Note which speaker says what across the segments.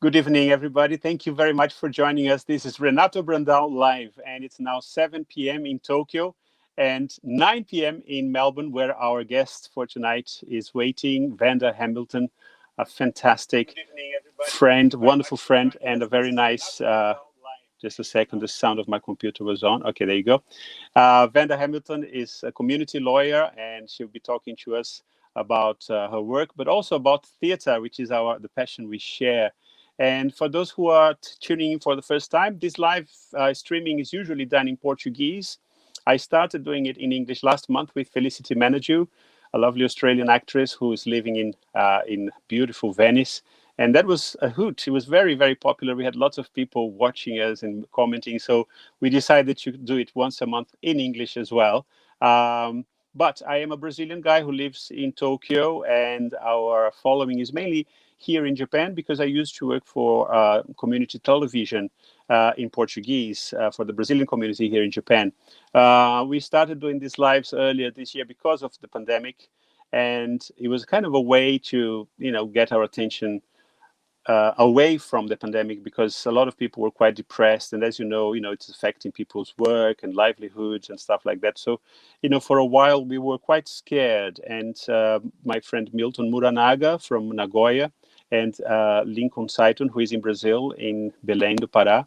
Speaker 1: Good evening, everybody. Thank you very much for joining us. This is Renato BRANDÃO live, and it's now 7 p.m. in Tokyo and 9 p.m. in Melbourne, where our guest for tonight is waiting, Vanda Hamilton, a fantastic friend, wonderful friend, and a very nice. Just a second, the sound of my computer was on. Okay, there you go. Vanda Hamilton is a community lawyer, and she'll be talking to us about her work, but also about theater, which is the passion we share. And for those who are tuning in for the first time, this live streaming is usually done in Portuguese. I started doing it in English last month with Felicity Manaju, a lovely Australian actress who is living in beautiful Venice. And that was a hoot. It was very, very popular. We had lots of people watching us and commenting. So we decided to do it once a month in English as well. But I am a Brazilian guy who lives in Tokyo, and our following is mainly here in Japan because I used to work for community television in Portuguese for the Brazilian community here in Japan. We started doing these lives earlier this year because of the pandemic, and it was kind of a way to, get our attention away from the pandemic, because a lot of people were quite depressed, and as it's affecting people's work and livelihoods and stuff like that. So for a while we were quite scared, and my friend Milton Muranaga from Nagoya and Lincoln Saiton, who is in Brazil, in Belém do Pará,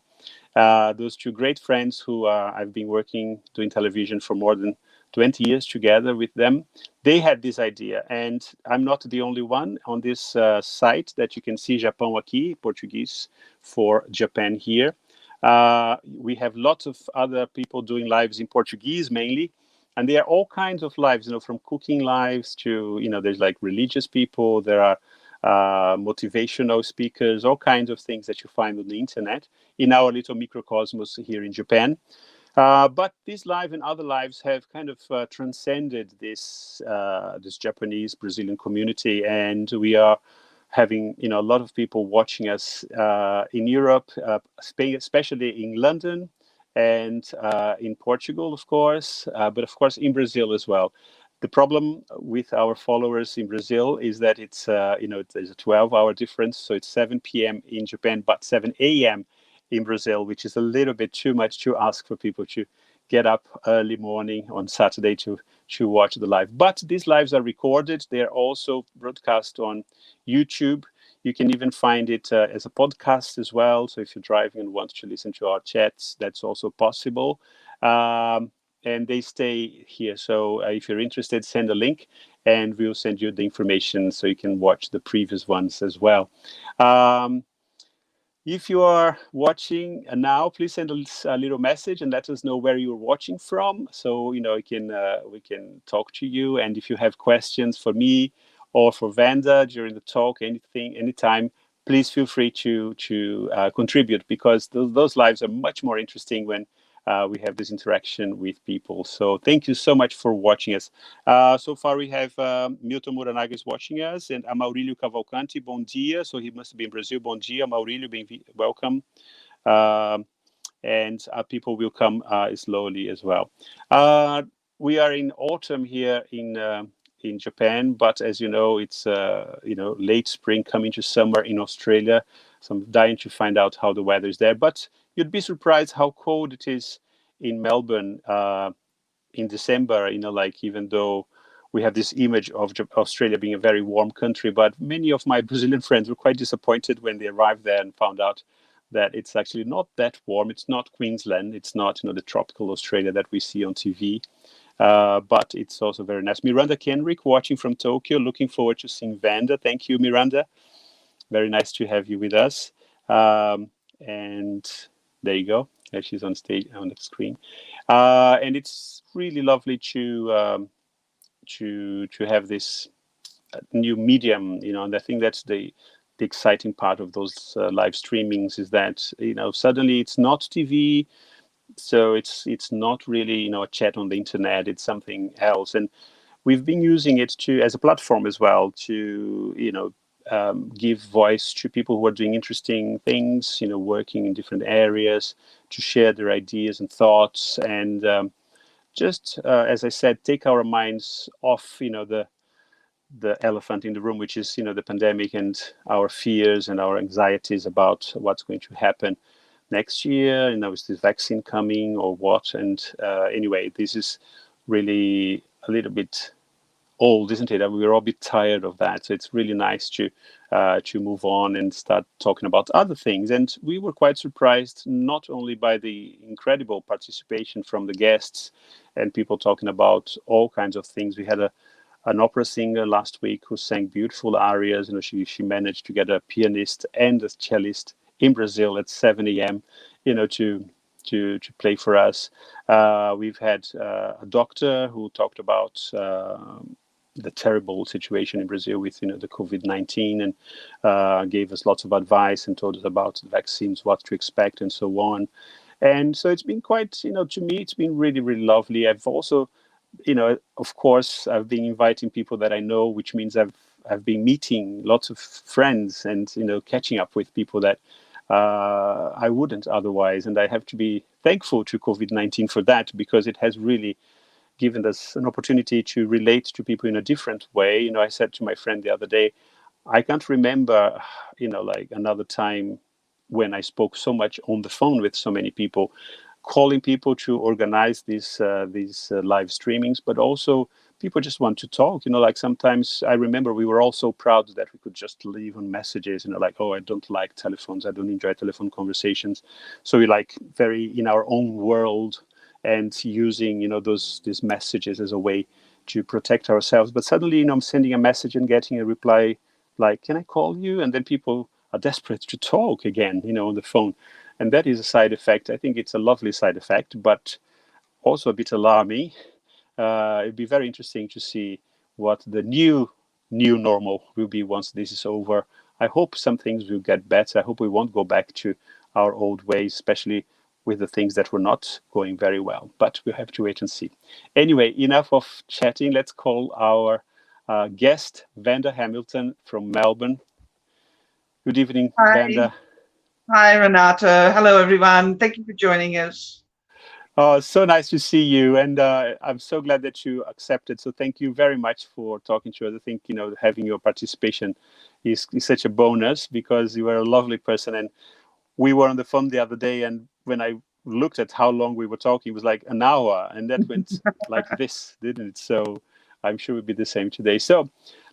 Speaker 1: those two great friends who I've been working doing television for more than 20 years together with them. They had this idea, and I'm not the only one on this site that you can see, Japão aqui, Portuguese for Japan here. We have lots of other people doing lives in Portuguese mainly, and there are all kinds of lives, from cooking lives to, there's like religious people, there are motivational speakers, all kinds of things that you find on the internet in our little microcosmos here in Japan. But these live and other lives have kind of transcended this Japanese Brazilian community, and we are having a lot of people watching us in Europe, especially in London and in Portugal, of course, but of course in Brazil as well. The problem with our followers in Brazil is that it's there's a 12-hour difference, so it's 7 p.m. in Japan, but 7 a.m. in Brazil, which is a little bit too much to ask for people to get up early morning on Saturday to watch the live. But these lives are recorded. They're also broadcast on YouTube. You can even find it as a podcast as well. So if you're driving and want to listen to our chats, that's also possible. And they stay here. So if you're interested, send a link and we'll send you the information so you can watch the previous ones as well. If you are watching now, please send a little message and let us know where you're watching from. So, we can talk to you. And if you have questions for me or for Vanda during the talk, anytime, please feel free to contribute, because those lives are much more interesting when we have this interaction with people. So thank you so much for watching us. So far we have Milton Muranaga is watching us, and Amaurílio Cavalcante, bom dia. So he must be in Brazil. Bom dia, Amaurílio, welcome. And people will come slowly as well. We are in autumn here in Japan, but as you know, it's late spring coming to summer in Australia. So I'm dying to find out how the weather is there. But you'd be surprised how cold it is in Melbourne in December. Even though we have this image of Australia being a very warm country, but many of my Brazilian friends were quite disappointed when they arrived there and found out that it's actually not that warm. It's not Queensland. It's not the tropical Australia that we see on TV. But it's also very nice. Miranda Kenrick watching from Tokyo. Looking forward to seeing Vanda. Thank you, Miranda. Very nice to have you with us. And there you go. She's on stage on the screen. And it's really lovely to have this new medium, and I think that's the exciting part of those live streamings, is that suddenly it's not TV, so it's not really a chat on the internet. It's something else, and we've been using it as a platform as well to give voice to people who are doing interesting things, working in different areas, to share their ideas and thoughts, and just as I said, take our minds off the elephant in the room, which is, the pandemic and our fears and our anxieties about what's going to happen next year. Is this vaccine coming or what? And anyway, this is really a little bit old, isn't it? We're all a bit tired of that. So it's really nice to move on and start talking about other things. And we were quite surprised, not only by the incredible participation from the guests and people talking about all kinds of things. We had an opera singer last week who sang beautiful arias. She managed to get a pianist and a cellist in Brazil at 7 a.m. To play for us. We've had a doctor who talked about the terrible situation in Brazil with the COVID-19 and gave us lots of advice and told us about vaccines, what to expect, and so on. And so it's been quite, to me, it's been really, really lovely. I've also, of course, I've been inviting people that I know, which means I've been meeting lots of friends and catching up with people that I wouldn't otherwise. And I have to be thankful to COVID-19 for that, because it has really given us an opportunity to relate to people in a different way. I said to my friend the other day, I can't remember, like another time when I spoke so much on the phone with so many people, calling people to organize these live streamings, but also people just want to talk. Like sometimes I remember we were all so proud that we could just leave on messages, like, oh, I don't like telephones, I don't enjoy telephone conversations. So we like very in our own world and using these messages as a way to protect ourselves. But suddenly I'm sending a message and getting a reply like, can I call you? And then people are desperate to talk again on the phone. And that is a side effect. I think it's a lovely side effect, but also a bit alarming. It'd be very interesting to see what the new normal will be once this is over. I hope some things will get better. I hope we won't go back to our old ways, especially with the things that were not going very well. But we'll have to wait and see. Anyway, enough of chatting. Let's call our guest, Vanda Hamilton from Melbourne. Good evening,
Speaker 2: Hi.
Speaker 1: Vanda.
Speaker 2: Hi, Renato. Hello, everyone. Thank you for joining us.
Speaker 1: Oh, so nice to see you, and I'm so glad that you accepted. So thank you very much for talking to us. I think having your participation is such a bonus, because you are a lovely person. And we were on the phone the other day, and when I looked at how long we were talking, it was like an hour, and that went like this, didn't it? So I'm sure it will be the same today. So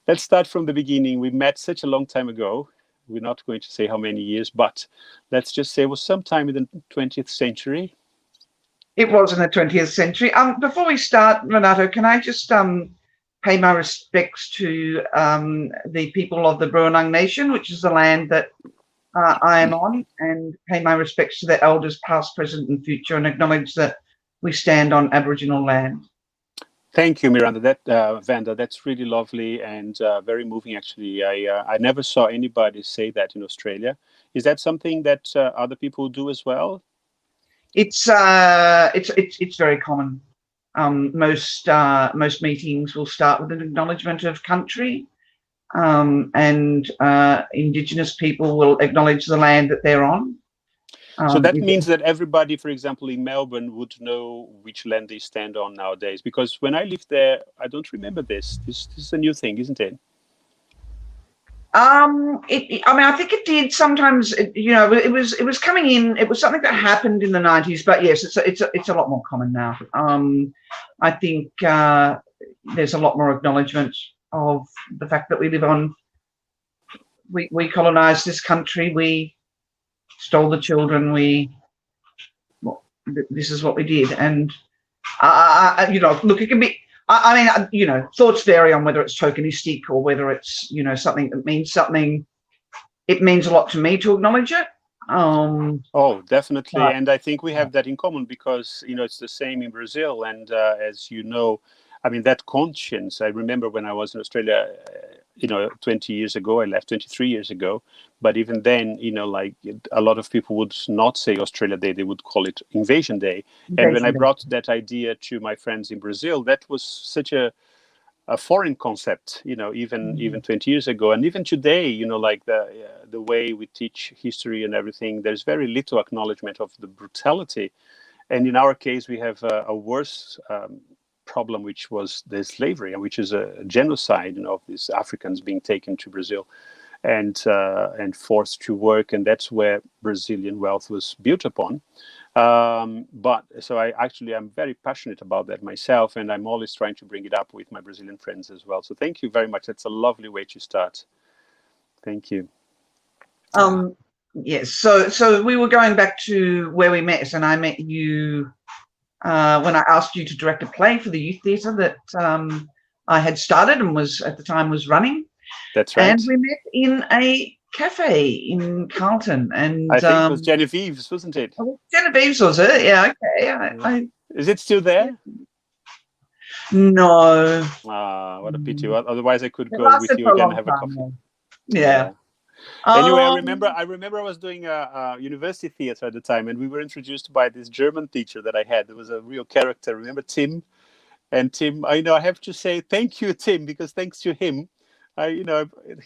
Speaker 1: let's start from the beginning. We met such a long time ago. We're not going to say how many years, but let's just say it was sometime in the 20th century.
Speaker 2: It was in the 20th century. Before we start, Renato, can I just pay my respects to the people of the Brunang Nation, which is the land that I am on, and pay my respects to the elders past, present and future, and acknowledge that we stand on Aboriginal land.
Speaker 1: Thank you, Miranda. Vanda, that's really lovely and very moving. Actually, I never saw anybody say that in Australia. Is that something that other people do as well?
Speaker 2: It's very common. Most meetings will start with an acknowledgement of country, and Indigenous people will acknowledge the land that they're on.
Speaker 1: So that means that everybody, for example, in Melbourne would know which land they stand on nowadays. Because when I lived there, I don't remember this. This is a new thing, isn't it?
Speaker 2: I mean, I think it did sometimes. It was coming in. It was something that happened in the 90s, but yes, it's a lot more common now. I think there's a lot more acknowledgement of the fact that we live on. We colonized this country. We stole the children. This is what we did, and look, it can be. I mean, thoughts vary on whether it's tokenistic or whether it's something that means something. It means a lot to me to acknowledge it.
Speaker 1: Oh, definitely. And I think we have that in common, because, it's the same in Brazil. And as you know, I mean, that conscience, I remember when I was in Australia, 20 years ago, I left 23 years ago. But even then, like a lot of people would not say Australia Day, they would call it Invasion Day. And when I brought that idea to my friends in Brazil, that was such a foreign concept, even 20 years ago, and even today, like the way we teach history and everything, there's very little acknowledgement of the brutality. And in our case, we have a worse problem, which was the slavery, and which is a genocide, of these Africans being taken to Brazil and forced to work, and that's where Brazilian wealth was built upon. But so I'm very passionate about that myself, and I'm always trying to bring it up with my Brazilian friends as well. So thank you very much. That's a lovely way to start. Thank you.
Speaker 2: Yes. So we were going back to where we met, and I met you when I asked you to direct a play for the youth theatre that I had started and was at the time was running.
Speaker 1: That's right.
Speaker 2: And we met in a cafe in Carlton, and
Speaker 1: I think it was Genevieve's, wasn't it?
Speaker 2: Genevieve's, was it? Yeah. Okay.
Speaker 1: Is it still there?
Speaker 2: No.
Speaker 1: What a pity. Otherwise, I could
Speaker 2: It
Speaker 1: go with you again and have a
Speaker 2: time,
Speaker 1: coffee.
Speaker 2: Yeah.
Speaker 1: Anyway, I remember I was doing a university theatre at the time, and we were introduced by this German teacher that I had. There was a real character. Remember Tim? And Tim, I have to say thank you, Tim, because thanks to him,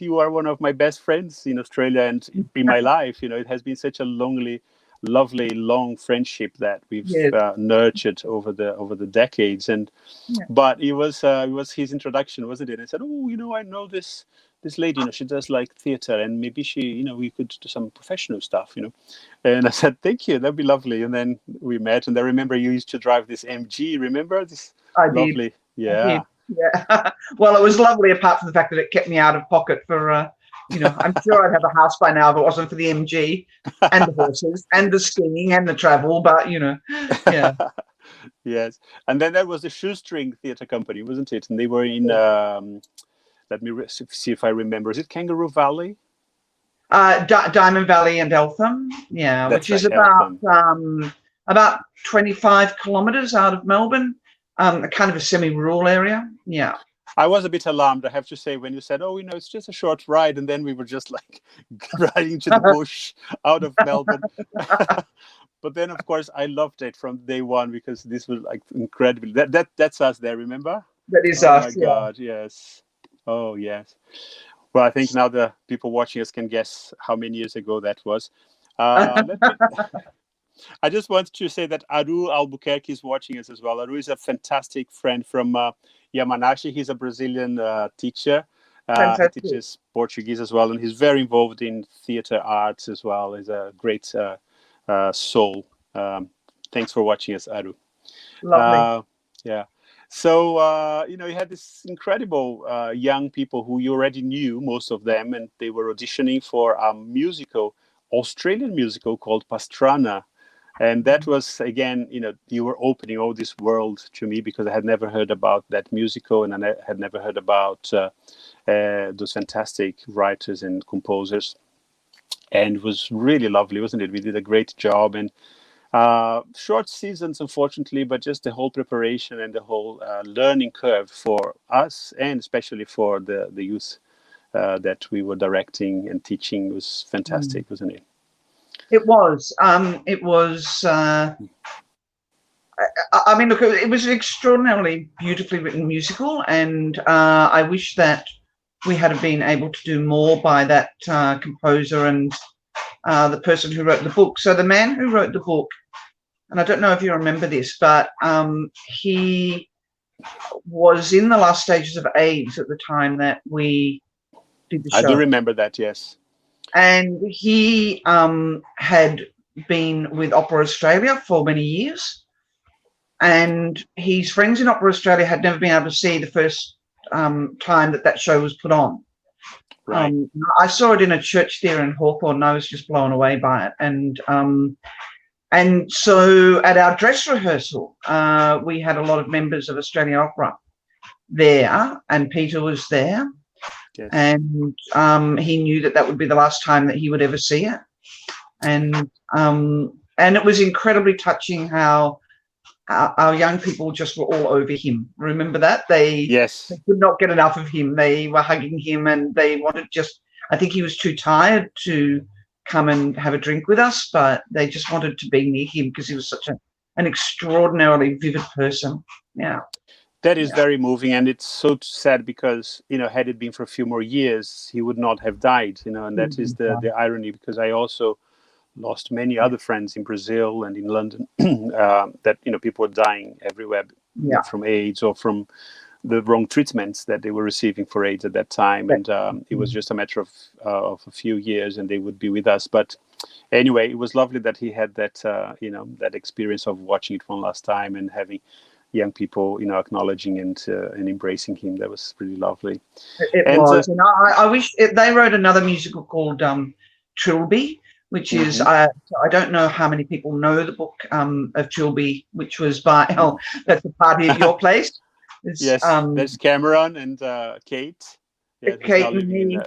Speaker 1: you are one of my best friends in Australia and in my life. It has been such a lovely, long friendship that we've nurtured over the decades. And but it was his introduction, wasn't it? I said, I know this lady, she does like theater, and maybe she, we could do some professional stuff, And I said, thank you, that'd be lovely. And then we met, and I remember you used to drive this MG. Remember this?
Speaker 2: I
Speaker 1: lovely,
Speaker 2: did.
Speaker 1: yeah.
Speaker 2: I did. Yeah. Well, it was lovely, apart from the fact that it kept me out of pocket for, I'm sure I'd have a house by now if it wasn't for the MG and the horses and the skiing and the travel. But yeah.
Speaker 1: Yes, and then there was the Shoestring Theatre Company, wasn't it? And they were in. Let me see if I remember. Is it Kangaroo Valley?
Speaker 2: Diamond Valley and Eltham, which is about 25 kilometres out of Melbourne, a kind of a semi-rural area. Yeah.
Speaker 1: I was a bit alarmed, I have to say, when you said, it's just a short ride, and then we were just like riding to the bush out of Melbourne. But then, of course, I loved it from day one, because this was like incredible. That's us there, remember?
Speaker 2: That is us.
Speaker 1: Oh my God, yes. Oh yes. Well, I think now the people watching us can guess how many years ago that was. I just want to say that Aru Albuquerque is watching us as well. Aru is a fantastic friend from Yamanashi. He's a Brazilian teacher. He teaches Portuguese as well, and he's very involved in theater arts as well. He's a great soul. Thanks for watching us, Aru.
Speaker 2: Lovely.
Speaker 1: Yeah. So, you had this incredible young people who you already knew, most of them, and they were auditioning for a Australian musical called Pastrana. And that was, again, you were opening all this world to me, because I had never heard about that musical, and I had never heard about those fantastic writers and composers. And it was really lovely, wasn't it? We did a great job, and short seasons, unfortunately, but just the whole preparation and the whole learning curve for us, and especially for the youth that we were directing and teaching, was fantastic, wasn't it?
Speaker 2: It was. It was. Look, it was an extraordinarily beautifully written musical, and I wish that we had been able to do more by that composer and the person who wrote the book. So the man who wrote the book, and I don't know if you remember this, but he was in the last stages of AIDS at the time that we did the show.
Speaker 1: I do remember that, yes.
Speaker 2: And he had been with Opera Australia for many years, and his friends in Opera Australia had never been able to see the first time that show was put on.
Speaker 1: Right.
Speaker 2: I saw it in a church theatre in Hawthorne, and I was just blown away by it. And so at our dress rehearsal, we had a lot of members of Australian Opera there, and Peter was there. Yes. And he knew that would be the last time that he would ever see it. And it was incredibly touching how our young people just were all over him. Remember that? They could not get enough of him. They were hugging him, and they wanted I think he was too tired to come and have a drink with us, but they just wanted to be near him because he was such an extraordinarily vivid person. Yeah.
Speaker 1: That is very moving, and it's so sad because, had it been for a few more years, he would not have died, and that is the irony, because I also lost many other friends in Brazil and in London. That people were dying everywhere,
Speaker 2: Yeah.
Speaker 1: from AIDS or from the wrong treatments that they were receiving for AIDS at that time. And it was just a matter of a few years, and they would be with us. But anyway, it was lovely that he had that that experience of watching it one last time and having young people acknowledging and embracing him. That was really lovely.
Speaker 2: It was, and I wish they wrote another musical called Trilby, which is I don't know how many people know the book of Trilby, which was by that's the party at your place. It's,
Speaker 1: yes, there's Cameron and Kate. Yeah,
Speaker 2: Kate
Speaker 1: now
Speaker 2: and
Speaker 1: living
Speaker 2: me.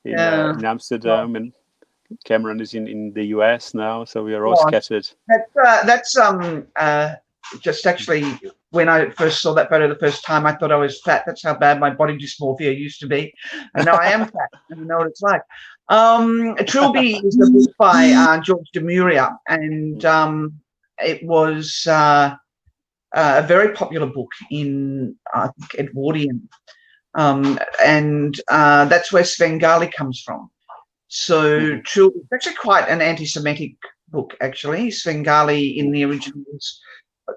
Speaker 1: in Amsterdam, and Cameron is in the US now, so we are all scattered.
Speaker 2: That's just actually when I first saw that photo the first time, I thought I was fat. That's how bad my body dysmorphia used to be, and now I am fat, and I know what it's like. Trilby is a book by George de Muria, and it was a very popular book in I think Edwardian, and that's where Svengali comes from. So Trilby, it's actually quite an anti-Semitic book, actually. Svengali in the original was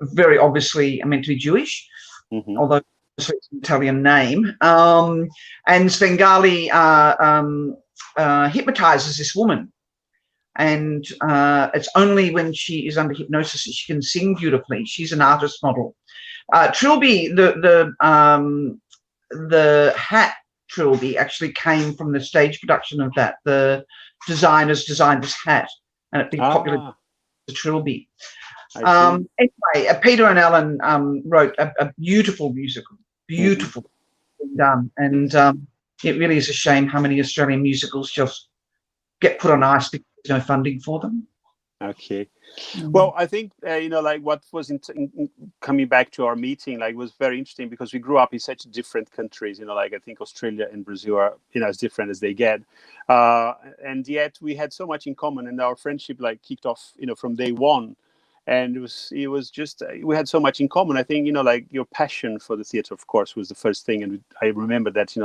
Speaker 2: very obviously meant to be Jewish, although it's an Italian name. And Svengali hypnotizes this woman. And it's only when she is under hypnosis that she can sing beautifully. She's an artist model. Trilby, the hat Trilby actually came from the stage production of that. The designers designed this hat, and it became popular. The Trilby. Anyway, Peter and Alan wrote a beautiful musical, beautiful done, and it really is a shame how many Australian musicals just get put on ice because there's no funding for them.
Speaker 1: Okay. Well, I think, what was coming back to our meeting, was very interesting because we grew up in such different countries, I think Australia and Brazil are, as different as they get. And yet we had so much in common, and our friendship kicked off, from day one. And it was just, we had so much in common. I think, your passion for the theater, of course, was the first thing. And I remember that,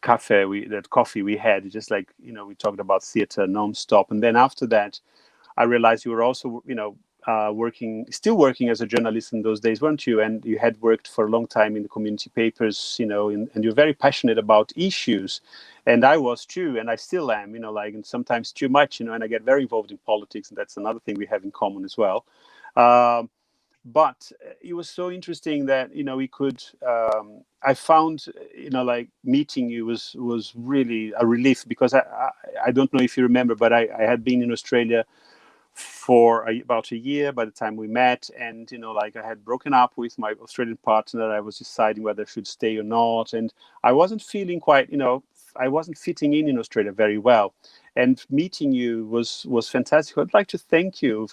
Speaker 1: coffee we had, just we talked about theater nonstop. And then after that, I realized you were also, still working as a journalist in those days, weren't you? And you had worked for a long time in the community papers, and you're very passionate about issues. And I was too, and I still am, and sometimes too much, and I get very involved in politics, and that's another thing we have in common as well. But it was so interesting that, we could, I found, meeting you was really a relief, because I don't know if you remember, but I had been in Australia for about a year by the time we met, and I had broken up with my Australian partner. I was deciding whether I should stay or not, and I wasn't feeling quite, I wasn't fitting in Australia very well. And meeting you was fantastic. I'd like to thank you,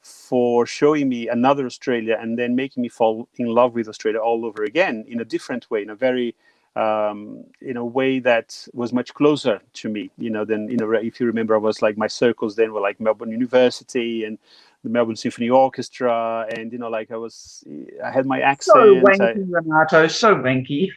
Speaker 1: for showing me another Australia, and then making me fall in love with Australia all over again in a different way, in a very in a way that was much closer to me, than, if you remember, I was my circles then were Melbourne University and the Melbourne Symphony Orchestra, and I had my accent.
Speaker 2: So wanky, Renato, so wanky.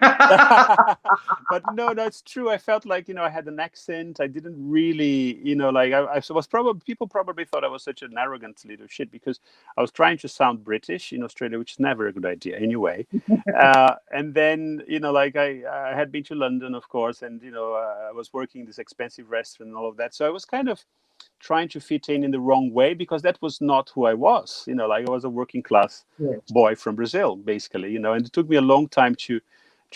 Speaker 1: But no, it's true. I felt I had an accent. I didn't really, I was people probably thought I was such an arrogant little shit because I was trying to sound British in Australia, which is never a good idea anyway. And then, I had been to London, of course, and, I was working in this expensive restaurant and all of that. So I was kind of trying to fit in the wrong way, because that was not who I was. I was a working class boy from Brazil, basically, and it took me a long time to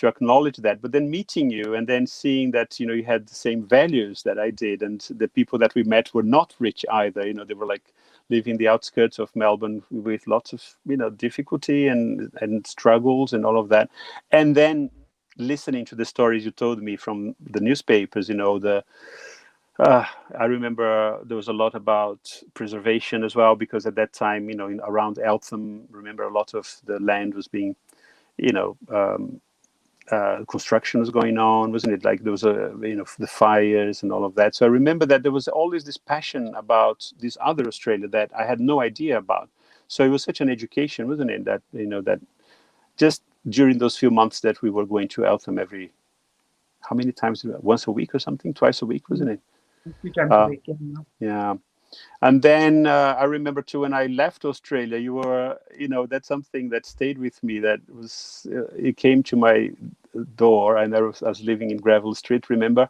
Speaker 1: acknowledge that. But then meeting you and then seeing that, you had the same values that I did, and the people that we met were not rich either. They were living the outskirts of Melbourne with lots of, difficulty and struggles and all of that. And then listening to the stories you told me from the newspapers, I remember there was a lot about preservation as well, because at that time, around Eltham, remember a lot of the land was being, construction was going on, wasn't it? There was the fires and all of that. So I remember that there was always this passion about this other Australia that I had no idea about. So it was such an education, wasn't it? That, that just during those few months that we were going to Eltham how many times? Once a week or something? Twice a week, wasn't it?
Speaker 2: A few times a
Speaker 1: Uh,
Speaker 2: week. Yeah.
Speaker 1: yeah. And then I remember too, when I left Australia, you were, that's something that stayed with me. That was, it came to my door, and I was living in Gravel Street, remember?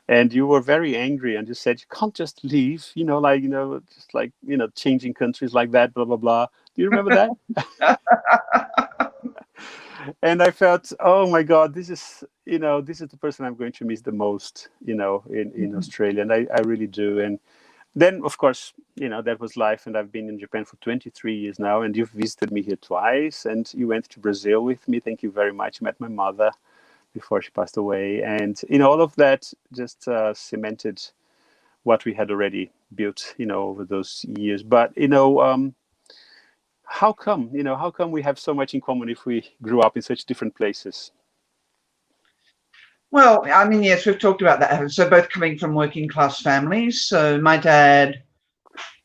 Speaker 1: And you were very angry, and you said, you can't just leave, just like, changing countries like that, blah, blah, blah. Do you remember that? And I felt, oh my God, this is the person I'm going to miss the most, in Australia. And I really do. And then, of course, that was life. And I've been in Japan for 23 years now. And you've visited me here twice. And you went to Brazil with me. Thank you very much. Met my mother before she passed away. And, all of that just cemented what we had already built, over those years. But, how come we have so much in common if we grew up in such different places?
Speaker 2: Well, I mean, yes, we've talked about that. So both coming from working class families. So my dad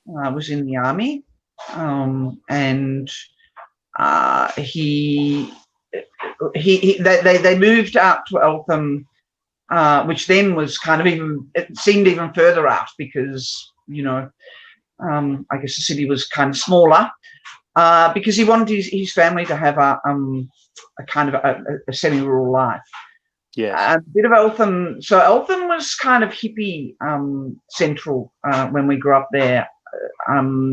Speaker 2: was in the army, and they moved out to Eltham, which then was kind of it seemed even further out because, I guess the city was kind of smaller, because he wanted his family to have a kind of a semi-rural life.
Speaker 1: Yes.
Speaker 2: A bit of Eltham. So Eltham was kind of hippie central when we grew up there, but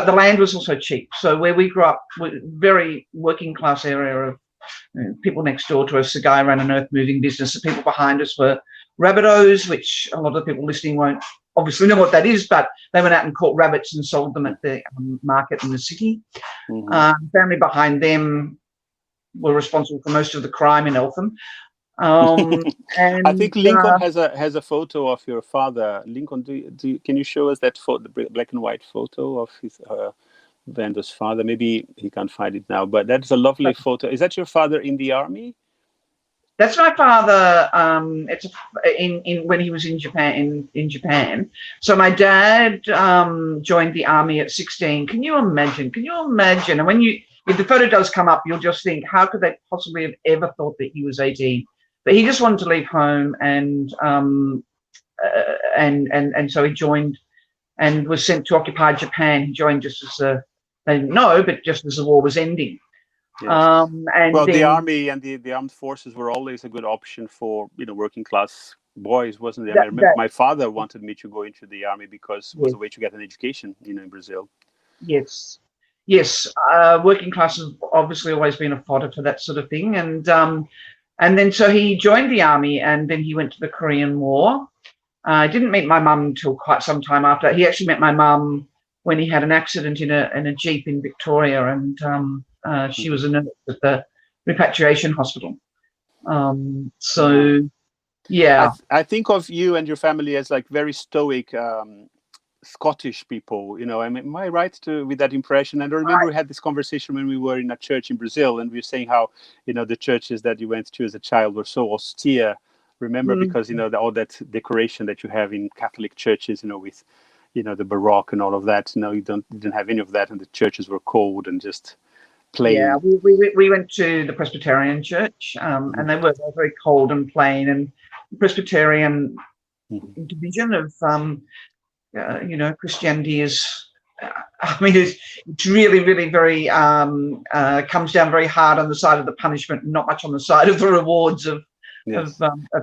Speaker 2: the land was also cheap. So where we grew up, very working class area of people next door to us. The guy ran an earth moving business. The people behind us were Rabbitohs, which a lot of people listening won't obviously know what that is, but they went out and caught rabbits and sold them at the market in the city. Family behind them were responsible for most of the crime in Eltham. And
Speaker 1: I think Lincoln has a photo of your father. Lincoln, can you show us that the black and white photo of his Vando's father? Maybe he can't find it now, but that's a lovely photo. Is that your father in the army?
Speaker 2: That's my father. It's in when he was in Japan. In Japan, so my dad joined the army at 16. Can you imagine? And if the photo does come up, you'll just think, how could they possibly have ever thought that he was 18? But he just wanted to leave home, and so he joined and was sent to occupied Japan. He joined just as they didn't know, but just as the war was ending.
Speaker 1: Yes.
Speaker 2: And
Speaker 1: well,
Speaker 2: then,
Speaker 1: the army and the armed forces were always a good option for working class boys, wasn't it? I remember my father wanted me to go into the army because it was a way to get an education, in Brazil.
Speaker 2: Yes. Working class has obviously always been a fodder for that sort of thing, and then so he joined the army, and then he went to the Korean War. I didn't meet my mum until quite some time after. He actually met my mum when he had an accident in a Jeep in Victoria, and she was a nurse at the repatriation hospital. Yeah.
Speaker 1: I think of you and your family as like very stoic Scottish people, am I right with that impression? And I remember we had this conversation when we were in a church in Brazil, and we were saying how, the churches that you went to as a child were so austere. Remember, because, all that decoration that you have in Catholic churches, with, the Baroque and all of that, you didn't have any of that. And the churches were cold and just plain.
Speaker 2: Yeah, we went to the Presbyterian church, and they were very cold and plain, and Presbyterian division of, Christianity is, it's really, really very, comes down very hard on the side of the punishment, not much on the side of the rewards of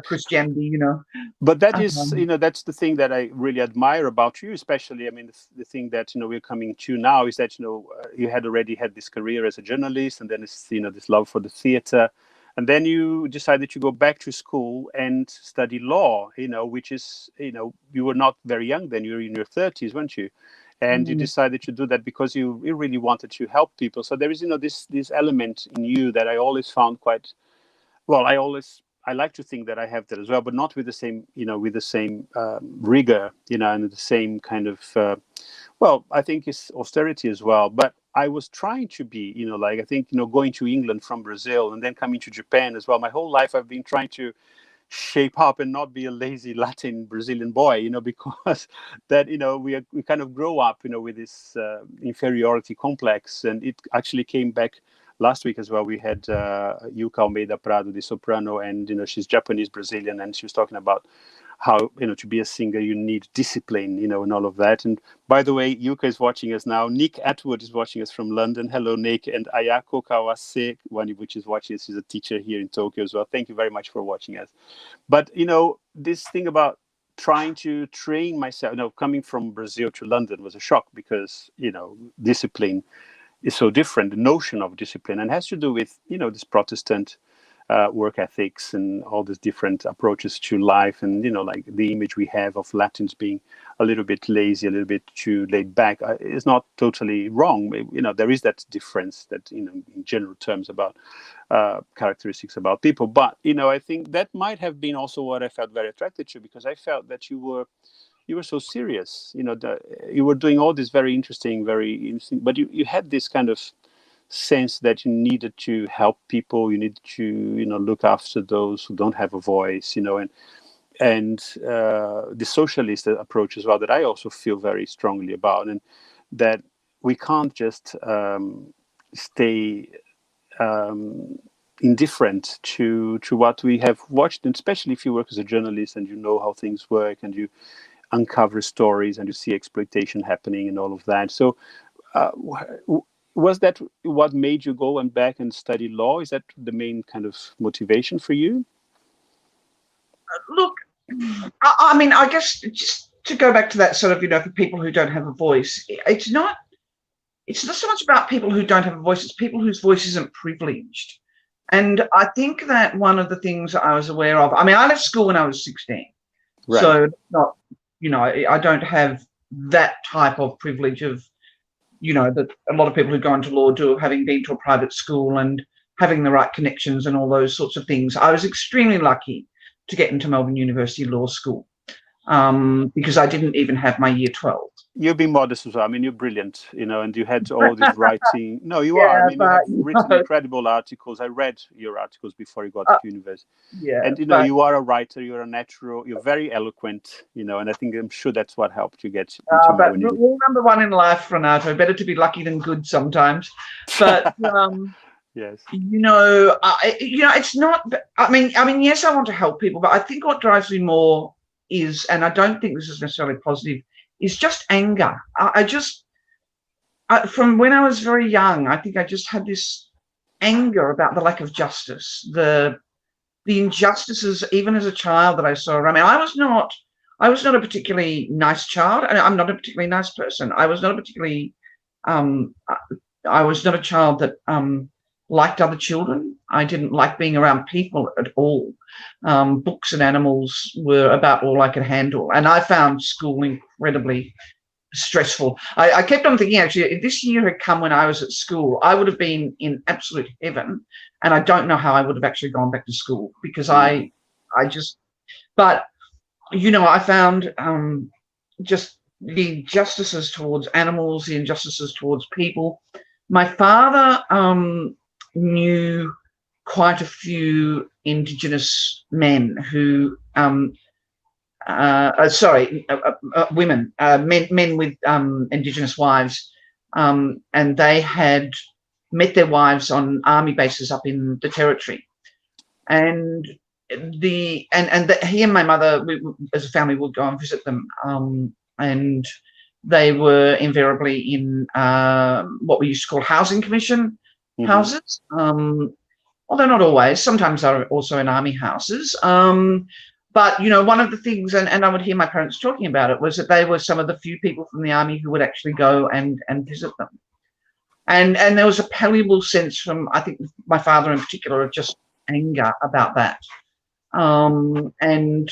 Speaker 2: Christianity,
Speaker 1: But that is, that's the thing that I really admire about you, especially. I mean, the thing that, we're coming to now is that, you had already had this career as a journalist, and then it's, this love for the theater. And then you decided to go back to school and study law, which is, you were not very young then, you were in your 30s, weren't you? And you decided to do that because you really wanted to help people. So there is, this element in you that I always found quite, well, I like to think that I have that as well, but not with the same, rigor, and the same kind of, I think it's austerity as well. But I was trying to be, I think, going to England from Brazil and then coming to Japan as well. My whole life I've been trying to shape up and not be a lazy Latin Brazilian boy, because that, we kind of grow up, with this inferiority complex, and it actually came back last week as well, we had Yuka Almeida Prado, the soprano, and she's Japanese Brazilian, and she was talking about how to be a singer you need discipline, and all of that. And by the way, Yuka is watching us now. Nick Atwood is watching us from London. Hello, Nick. And Ayako Kawase, one of which is watching us, is a teacher here in Tokyo as well. Thank you very much for watching us. But this thing about trying to train myself, coming from Brazil to London was a shock because discipline is so different. The notion of discipline, and has to do with this Protestant work ethics and all these different approaches to life, and like the image we have of Latins being a little bit lazy, a little bit too laid back, is not totally wrong. There is that difference that in general terms about characteristics about people, but I think that might have been also what I felt very attracted to, because I felt that you were so serious. You were doing all this very interesting, but you had this kind of sense that you needed to help people, you needed to look after those who don't have a voice, and the socialist approach as well, that I also feel very strongly about, and that we can't just stay indifferent to what we have watched, and especially if you work as a journalist and you know how things work and you uncover stories and you see exploitation happening and all of that. So was that what made you go and back and study law? Is that the main kind of motivation for you?
Speaker 2: Look, I mean, I guess just to go back to that sort of, for people who don't have a voice, it's not so much about people who don't have a voice, it's people whose voice isn't privileged. And I think that one of the things I was aware of, I mean, I left school when I was 16. Right. So not, I don't have that type of privilege of, that a lot of people who go into law do, having been to a private school and having the right connections and all those sorts of things. I was extremely lucky to get into Melbourne University Law School because I didn't even have my year 12.
Speaker 1: You're being modest as well. I mean, you're brilliant, and you had all this writing. No, you are. I mean, you have written incredible articles. I read your articles before you got to university.
Speaker 2: Yeah.
Speaker 1: And, you are a writer, you're a natural, you're very eloquent, and I'm sure that's what helped you get into
Speaker 2: but rule number one in life, Renato, better to be lucky than good sometimes. But,
Speaker 1: yes.
Speaker 2: It's not, I mean, yes, I want to help people, but I think what drives me more is, and I don't think this is necessarily positive, is just anger. From when I was very young, I think I just had this anger about the lack of justice, the injustices, even as a child, that I saw. I mean, I was not a particularly nice child. I'm not a particularly nice person. I was not a child that liked other children. I didn't like being around people at all. Books and animals were about all I could handle. And I found school incredibly stressful. I kept on thinking, actually, if this year had come when I was at school, I would have been in absolute heaven. And I don't know how I would have actually gone back to school, because I found just the injustices towards animals, the injustices towards people. My father knew quite a few Indigenous men who, women, men with Indigenous wives, and they had met their wives on army bases up in the Territory, and he and my mother, as a family, would go and visit them, and they were invariably in what we used to call housing commission houses, although not always. Sometimes they're also in army houses. But, one of the things, and I would hear my parents talking about it, was that they were some of the few people from the army who would actually go and visit them. And there was a palpable sense from, I think, my father in particular, of just anger about that. And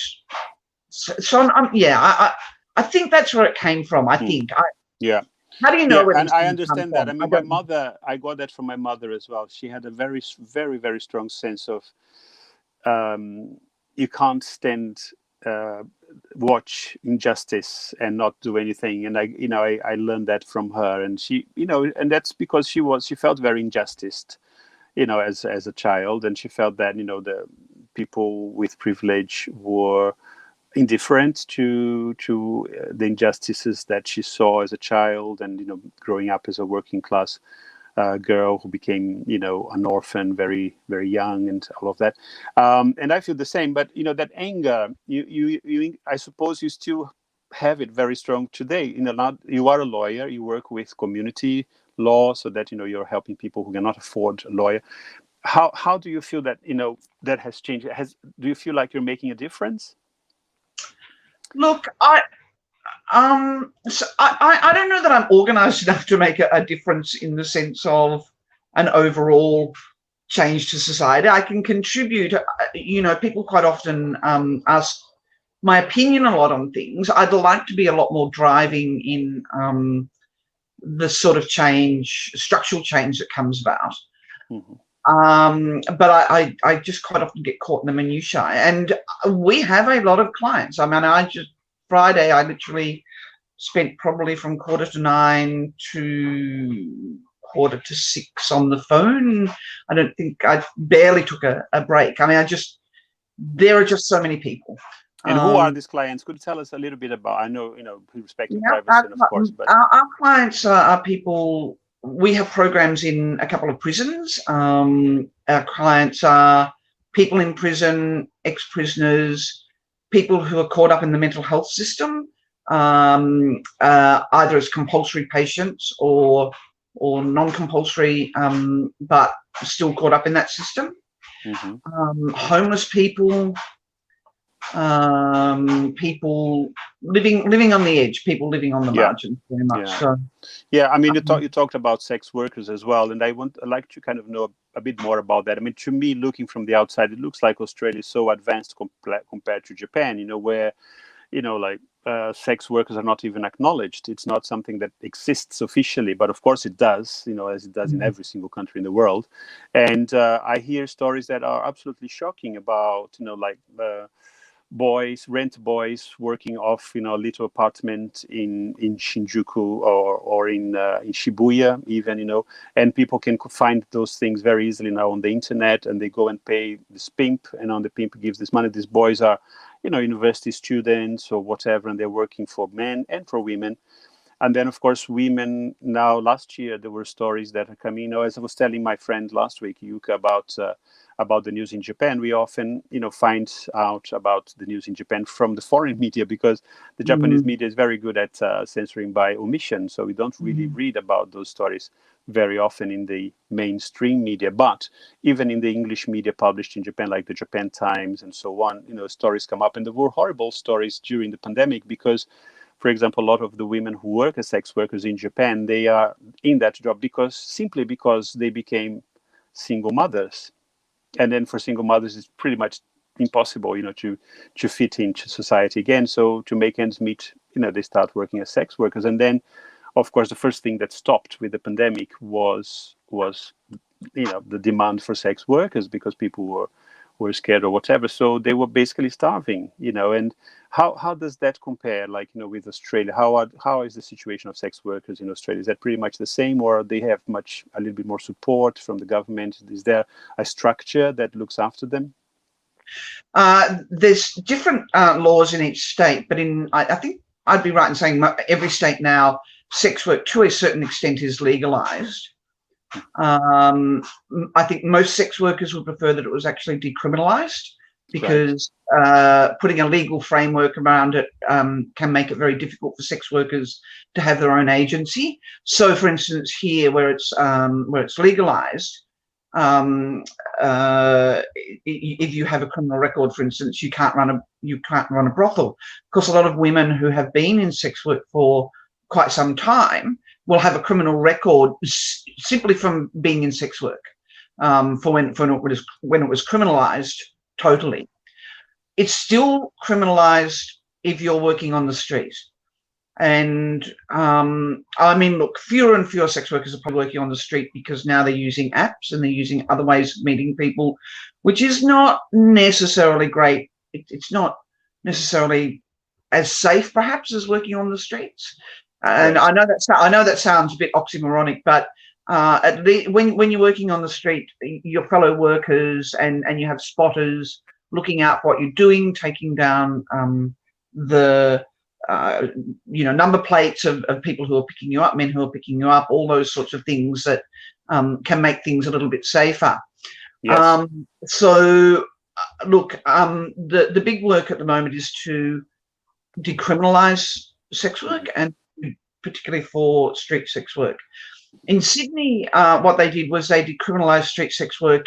Speaker 2: so I think that's where it came from. I think.
Speaker 1: Yeah.
Speaker 2: How do you know?
Speaker 1: And I understand that. I mean, my mother, I got that from my mother as well. She had a very, very, very strong sense of you can't watch injustice and not do anything. And I learned that from her. And she, and that's because she felt very injusticed, as a child, and she felt that the people with privilege were indifferent to the injustices that she saw as a child, and growing up as a working class girl who became, an orphan very, very young, and all of that. And I feel the same. But that anger, I suppose you still have it very strong today. You are a lawyer. You work with community law, so that you're helping people who cannot afford a lawyer. How do you feel that that has changed? Do you feel like you're making a difference?
Speaker 2: Look, so I don't know that I'm organized enough to make a difference in the sense of an overall change to society. I can contribute. People quite often ask my opinion a lot on things. I'd like to be a lot more driving in the sort of change, structural change that comes about. But I just quite often get caught in the minutiae. And we have a lot of clients. I mean, Friday, I literally spent probably from 9:15 to 6:15 on the phone. I barely took a break. I mean, there are just so many people.
Speaker 1: And who are these clients? Could you tell us a little bit about? I know, respecting privacy, of course, but
Speaker 2: our clients are people. We have programs in a couple of prisons. Our clients are people in prison, ex-prisoners, people who are caught up in the mental health system, either as compulsory patients or non-compulsory, but still caught up in that system. Homeless people, people living on the edge, people living on the margin, very much. So,
Speaker 1: I mean, you talked about sex workers as well, and I'd like to kind of know a bit more about that. I mean, to me, looking from the outside, it looks like Australia is so advanced compared to Japan. Where sex workers are not even acknowledged. It's not something that exists officially, but of course it does, as it does in every single country in the world. And I hear stories that are absolutely shocking about, rent boys working off, a little apartment in Shinjuku or in Shibuya even, and people can find those things very easily now on the internet, and they go and pay this pimp, and on the pimp gives this money. These boys are, university students or whatever, and they're working for men and for women. And then, of course, women now, last year, there were stories that are coming, as I was telling my friend last week, Yuka, about the news in Japan. We often, find out about the news in Japan from the foreign media, because the Japanese media is very good at censoring by omission. So we don't really read about those stories very often in the mainstream media. But even in the English media published in Japan, like the Japan Times and so on, stories come up. And there were horrible stories during the pandemic because, for example, a lot of the women who work as sex workers in Japan, they are in that job simply because they became single mothers. And then for single mothers, it's pretty much impossible, to fit into society again. So to make ends meet, they start working as sex workers. And then, of course, the first thing that stopped with the pandemic was the demand for sex workers, because people were scared or whatever. So they were basically starving, and how does that compare, with Australia? How is the situation of sex workers in Australia? Is that pretty much the same, or they have a little bit more support from the government? Is there a structure that looks after them?
Speaker 2: There's different laws in each state, but I think I'd be right in saying every state now, sex work to a certain extent is legalized. I think most sex workers would prefer that it was actually decriminalized, because putting a legal framework around it can make it very difficult for sex workers to have their own agency. So, for instance, here where it's legalized, if you have a criminal record, for instance, you can't run a brothel. Of course, a lot of women who have been in sex work for quite some time will have a criminal record simply from being in sex work, for when it was criminalized totally. It's still criminalized if you're working on the street. And I mean, look, fewer and fewer sex workers are probably working on the street because now they're using apps and they're using other ways of meeting people, which is not necessarily great. It's not necessarily as safe, perhaps, as working on the streets. And I know that sounds a bit oxymoronic, but at least when you're working on the street, your fellow workers and you have spotters looking out for what you're doing, taking down the number plates of people who are picking you up, men who are picking you up, all those sorts of things that can make things a little bit safer.
Speaker 1: Yes.
Speaker 2: So, look, the big work at the moment is to decriminalise sex work, and particularly for street sex work. In Sydney, what they did was they decriminalised street sex work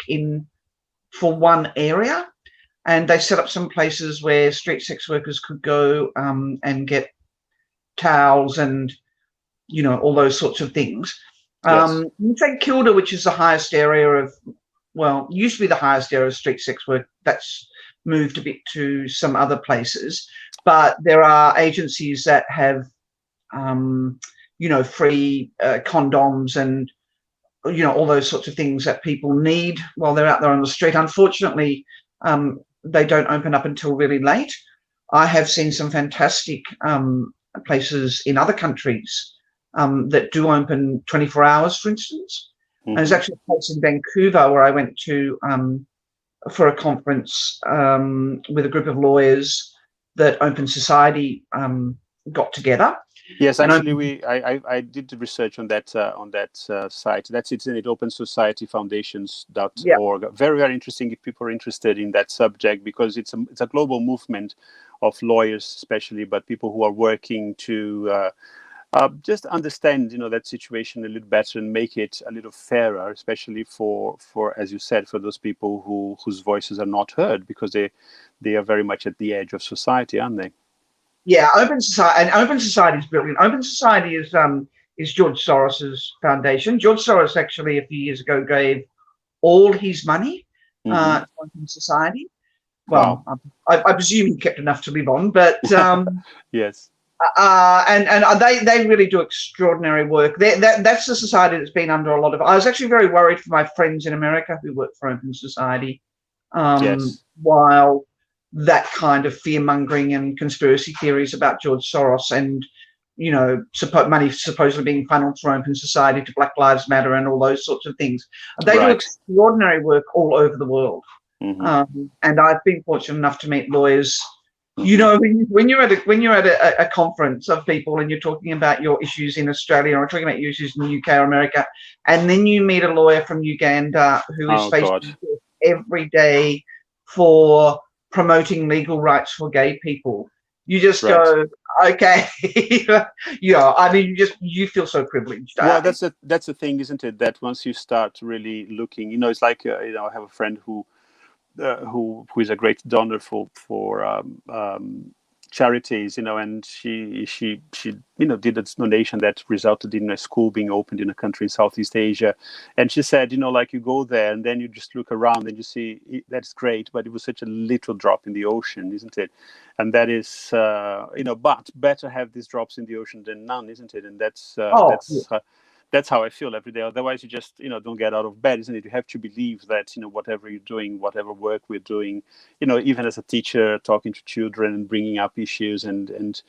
Speaker 2: for one area, and they set up some places where street sex workers could go and get towels and all those sorts of things.
Speaker 1: Yes.
Speaker 2: In St Kilda, which is the highest area of, well, used to be the highest area of street sex work, that's moved a bit to some other places, but there are agencies that have free condoms and all those sorts of things that people need while they're out there on the street. Unfortunately, they don't open up until really late. I have seen some fantastic places in other countries that do open 24 hours, for instance. And there's actually a place in Vancouver where I went to for a conference with a group of lawyers that Open Society got together.
Speaker 1: Yes, actually, I did the research on that site. That's it, isn't it? OpenSocietyFoundations.org. Very, very interesting if people are interested in that subject, because it's a global movement of lawyers, especially, but people who are working to just understand, that situation a little better and make it a little fairer, especially for as you said, for those people whose voices are not heard, because they are very much at the edge of society, aren't they?
Speaker 2: Yeah, Open Society is brilliant. Open Society is George Soros's foundation. George Soros actually a few years ago gave all his money to Open Society. Well, wow. I presume he kept enough to live on, but
Speaker 1: yes.
Speaker 2: And they really do extraordinary work. That's the society that's been under a lot of. I was actually very worried for my friends in America who work for Open Society,
Speaker 1: yes.
Speaker 2: while that kind of fear-mongering and conspiracy theories about George Soros and, money supposedly being funneled through Open Society to Black Lives Matter and all those sorts of things. They do extraordinary work all over the world. And I've been fortunate enough to meet lawyers. When you're at a conference of people and you're talking about your issues in Australia or talking about your issues in the UK or America, and then you meet a lawyer from Uganda who is facing every day for promoting legal rights for gay people, you just go, okay. You feel so privileged.
Speaker 1: Well, that's the thing, isn't it, that once you start really looking, it's like I have a friend who is a great donor for charities, and she did a donation that resulted in a school being opened in a country in Southeast Asia. And she said, you go there and then you just look around and you see that's great, but it was such a little drop in the ocean, isn't it? And that is, but better have these drops in the ocean than none, isn't it? And that's how I feel every day. Otherwise, you just, don't get out of bed, isn't it? You have to believe that, whatever you're doing, whatever work we're doing, even as a teacher, talking to children and bringing up issues and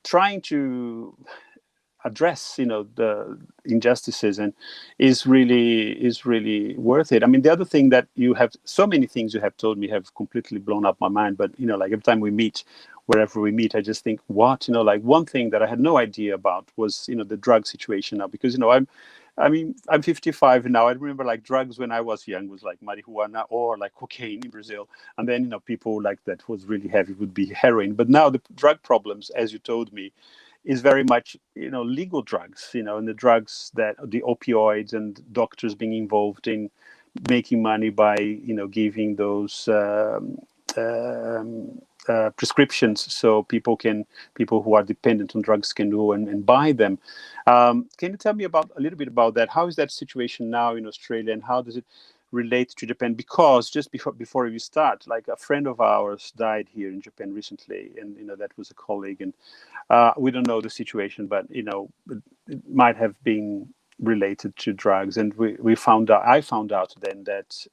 Speaker 1: trying to address, the injustices, and is really worth it. I mean, the other thing that so many things you have told me have completely blown up my mind. But, every time we meet, wherever we meet, I just think, what, one thing that I had no idea about was, the drug situation now, because, I'm 55 now. I remember drugs when I was young was like marijuana or like cocaine in Brazil. And then, people like that was really heavy would be heroin. But now the drug problems, as you told me, is very much, legal drugs, and the drugs that the opioids and doctors being involved in making money by, giving those prescriptions so people who are dependent on drugs can go and buy them. Can you tell me a little bit about that? How is that situation now in Australia, and how does it relate to Japan? Because just before we start, a friend of ours died here in Japan recently, and that was a colleague, and we don't know the situation, but it might have been related to drugs, and I found out then that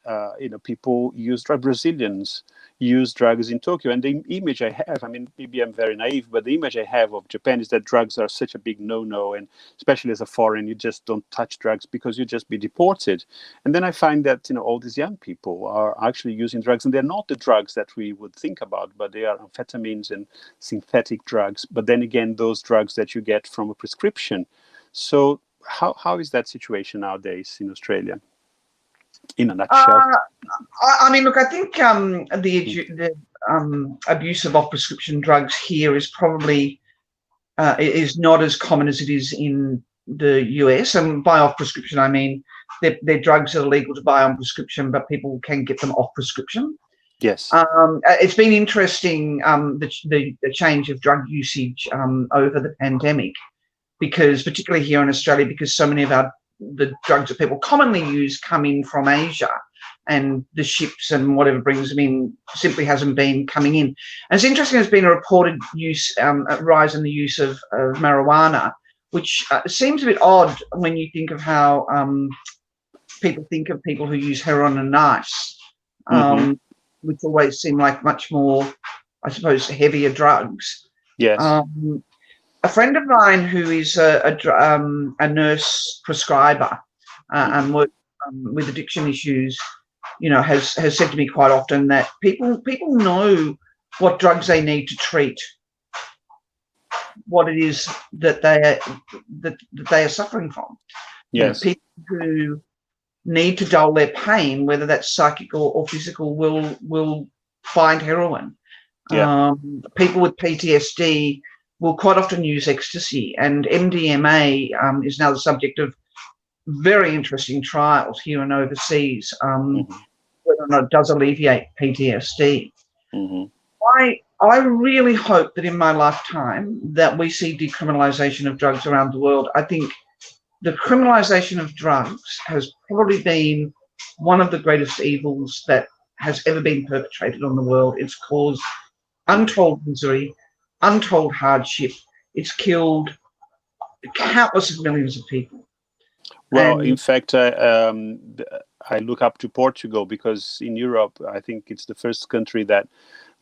Speaker 1: people use Brazilians use drugs in Tokyo, and the image I have, I mean, maybe I'm very naive, but the image I have of Japan is that drugs are such a big no-no, and especially as a foreign, you just don't touch drugs because you just be deported. And then I find that all these young people are actually using drugs, and they're not the drugs that we would think about, but they are amphetamines and synthetic drugs. But then again, those drugs that you get from a prescription. So how is that situation nowadays in Australia, in a nutshell?
Speaker 2: I mean, look, I think the abuse of off-prescription drugs here is probably is not as common as it is in the US. And by off-prescription, I mean they're drugs that are legal to buy on prescription, but people can get them off prescription.
Speaker 1: Yes.
Speaker 2: It's been interesting, the change of drug usage over the pandemic, because particularly here in Australia, because so many of the drugs that people commonly use come in from Asia, and the ships and whatever brings them in simply hasn't been coming in. And it's interesting, there's been a reported rise in the use of marijuana, which seems a bit odd when you think of how people think of people who use heroin and ice, which always seem like much more, I suppose, heavier drugs.
Speaker 1: Yes.
Speaker 2: A friend of mine who is a nurse prescriber and works with addiction issues, has said to me quite often that people know what drugs they need to treat what it is that they are suffering from.
Speaker 1: Yes.
Speaker 2: People who need to dull their pain, whether that's psychic or physical, will find heroin.
Speaker 1: Yeah.
Speaker 2: People with PTSD will quite often use ecstasy, and MDMA is now the subject of very interesting trials here and overseas, whether or not it does alleviate PTSD. I really hope that in my lifetime that we see decriminalisation of drugs around the world. I think the criminalisation of drugs has probably been one of the greatest evils that has ever been perpetrated on the world. It's caused untold misery, untold hardship. It's killed countless of millions of people.
Speaker 1: Well, in fact, I look up to Portugal, because in Europe, I think it's the first country that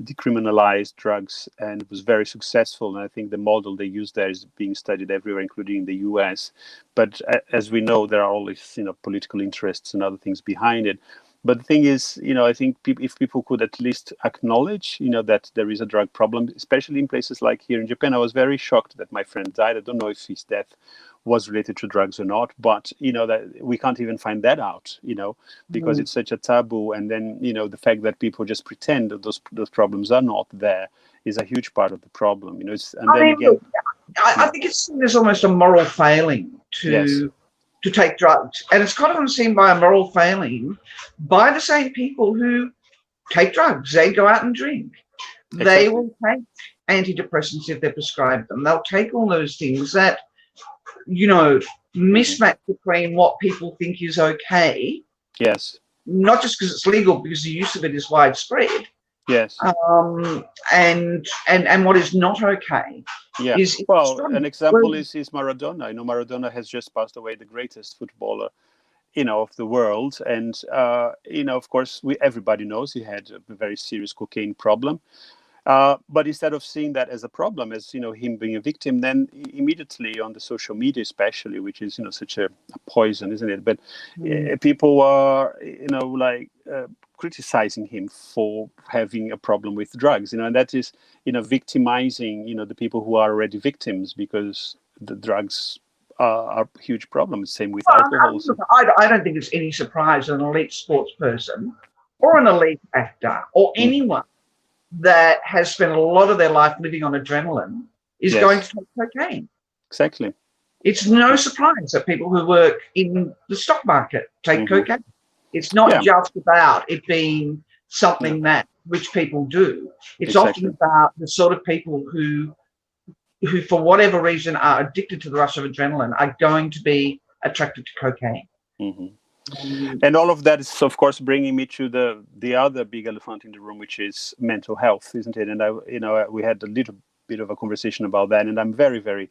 Speaker 1: decriminalized drugs, and it was very successful. And I think the model they use there is being studied everywhere, including in the US. But as we know, there are always political interests and other things behind it. But the thing is, I think if people could at least acknowledge, that there is a drug problem, especially in places like here in Japan. I was very shocked that my friend died. I don't know if his death was related to drugs or not, but that we can't even find that out, because it's such a taboo. And then the fact that people just pretend that those problems are not there is a huge part of the problem.
Speaker 2: I think it's seen as almost a moral failing to take drugs, and it's kind of seen by a moral failing by the same people who take drugs. They go out and drink. Exactly. They will take antidepressants if they're prescribed them. They'll take all those things that mismatch between what people think is okay.
Speaker 1: Yes.
Speaker 2: Not just because it's legal, because the use of it is widespread.
Speaker 1: Yes.
Speaker 2: And what is not okay.
Speaker 1: Yeah. An example is Maradona. Maradona has just passed away, the greatest footballer, of the world. And, of course, everybody knows he had a very serious cocaine problem. But instead of seeing that as a problem, as him being a victim, then immediately on the social media, especially, which is such a poison, isn't it? But people are criticizing him for having a problem with drugs, and that is victimizing the people who are already victims, because the drugs are a huge problem. Same with alcohol.
Speaker 2: I don't think it's any surprise that an elite sports person or an elite actor or anyone that has spent a lot of their life living on adrenaline is going to take cocaine.
Speaker 1: Exactly.
Speaker 2: It's no surprise that people who work in the stock market take cocaine. It's not just about it being something that rich people do. It's often about the sort of people who for whatever reason are addicted to the rush of adrenaline are going to be attracted to cocaine.
Speaker 1: And all of that is, of course, bringing me to the other big elephant in the room, which is mental health, isn't it? And we had a little bit of a conversation about that, and I'm very, very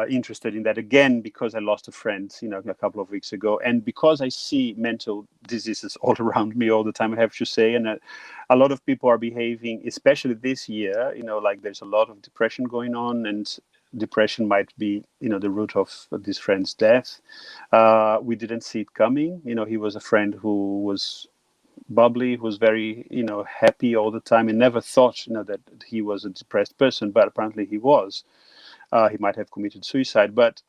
Speaker 1: interested in that again because I lost a friend, a couple of weeks ago, and because I see mental diseases all around me all the time, I have to say, and a lot of people are behaving, especially this year, like there's a lot of depression going on, and depression might be, the root of this friend's death. We didn't see it coming. He was a friend who was bubbly, who was very, happy all the time, and never thought, that he was a depressed person, but apparently he was. He might have committed suicide, but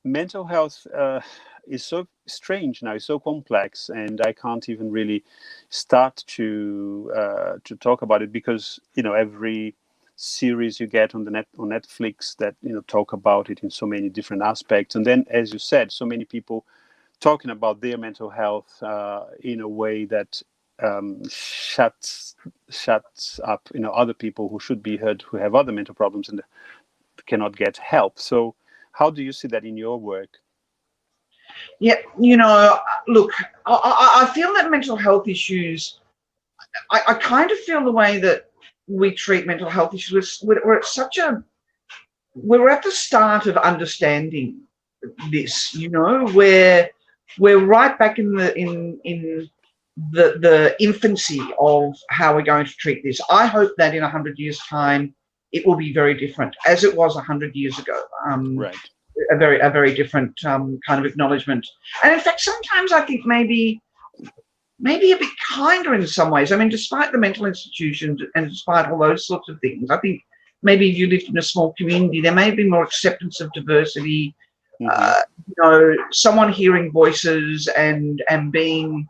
Speaker 1: mental health is so strange now. It's so complex, and I can't even really start to talk about it because every series you get on Netflix that talk about it in so many different aspects, and then, as you said, so many people talking about their mental health in a way that shuts up other people who should be heard, who have other mental problems and cannot get help. So how do you see that in your work?
Speaker 2: Yeah, look, I feel that mental health issues, I kind of feel the way that we treat mental health issues, we're at the start of understanding this, where we're right back in the infancy of how we're going to treat this. I hope that in 100 years' time, it will be very different, as it was 100 years ago.
Speaker 1: Right.
Speaker 2: A very different kind of acknowledgement. And in fact, sometimes I think maybe a bit kinder in some ways. I mean, despite the mental institutions and despite all those sorts of things, I think maybe if you lived in a small community, there may be more acceptance of diversity. Someone hearing voices and being